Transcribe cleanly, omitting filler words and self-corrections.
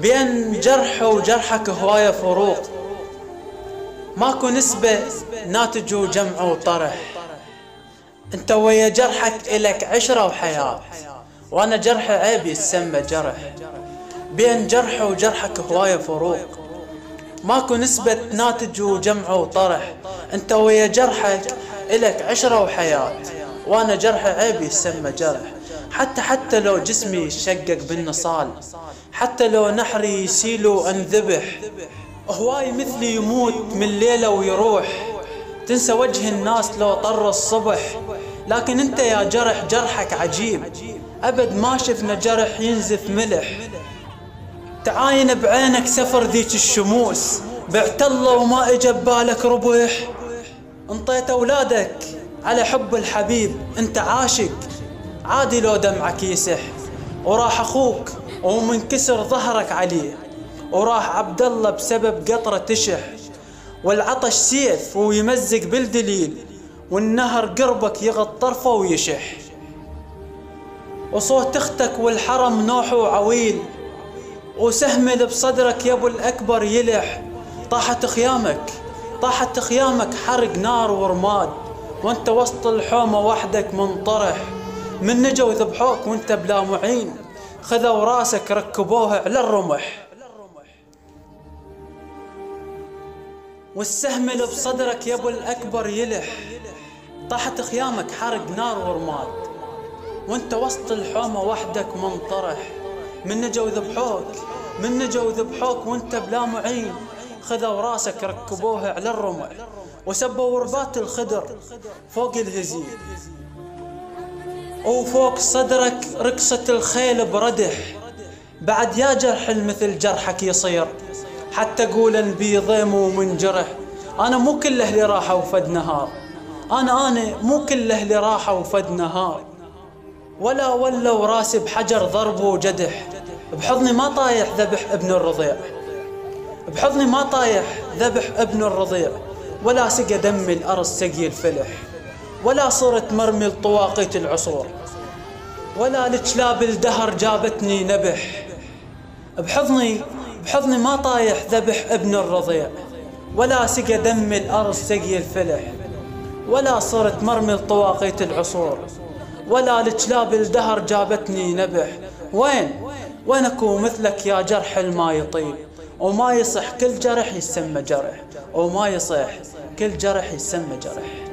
بين جرح وجرحك هواية فروق، ماكو نسبة ناتج وجمع وطرح. انت ويا جرحك إلك عشرة وحياة، وانا جرحي عيب يتسمى جرح. بين جرح وجرحك هواية فروق، ماكو نسبة ناتج وجمع وطرح. انت ويا جرحك إلك عشرة وحياة، وانا جرحي عيب يسمى جرح. حتى لو جسمي يشقق بالنصال، حتى لو نحري يسيل وانذبح، هواي مثلي يموت من ليلة ويروح. تنسى وجه الناس لو طر الصبح، لكن انت يا جرح جرحك عجيب، ابد ما شفنا جرح ينزف ملح. تعاين بعينك سفر ذيك الشموس، بعت الله وما اجى ببالك ربح. انطيت اولادك على حب الحبيب، انت عاشق عادي لو دمعك يسح. وراح اخوك ومنكسر ظهرك عليه، وراح عبد الله بسبب قطرة تشح. والعطش سيف ويمزق بالدليل، والنهر قربك يغط طرفه ويشح. وصوت اختك والحرم نوح وعويل، وسهم اللي بصدرك يا ابو الاكبر يلح. طاحت خيامك حرق نار ورماد، وانت وسط الحومة وحدك منطرح. من نجوا ذبحوك وانت بلا معين، خذوا راسك ركبوه على الرمح. والسهم اللي بصدرك يا ابو الاكبر يلح. طاحت خيامك حرق نار ورماد، وانت وسط الحومة وحدك منطرح. من نجوا ذبحوك وانت بلا معين، خذوا راسك ركبوه على الرمح. وسبوا رباط الخدر فوق الهزيل، وفوق صدرك رقصة الخيل بردح. بعد يا جرح المثل جرحك يصير، حتى قولا بيضيم ومنجرح. انا مو كله اللي راحة وفد نهار، انا مو كله اللي راحة وفد نهار. ولا وراسي بحجر ضرب وجدح، بحضني ما طايح ذبح ابن الرضيع، بحضني ما طايح ذبح ابن الرضيع. ولا سقى دمي الأرض سقي الفلح، ولا صرت مرمي لطواقيت العصور، ولا لكلاب الدهر جابتني نبح. بحضني ما طايح ذبح ابن الرضيع، ولا سقى دمي الأرض سقي الفلح، ولا صرت مرمي لطواقيت العصور، ولا لكلاب الدهر جابتني نبح. وين اكو مثلك يا جرح الما يطيب، وما يصح كل جرح يسمى جرح، وما يصح كل جرح يسمى جرح.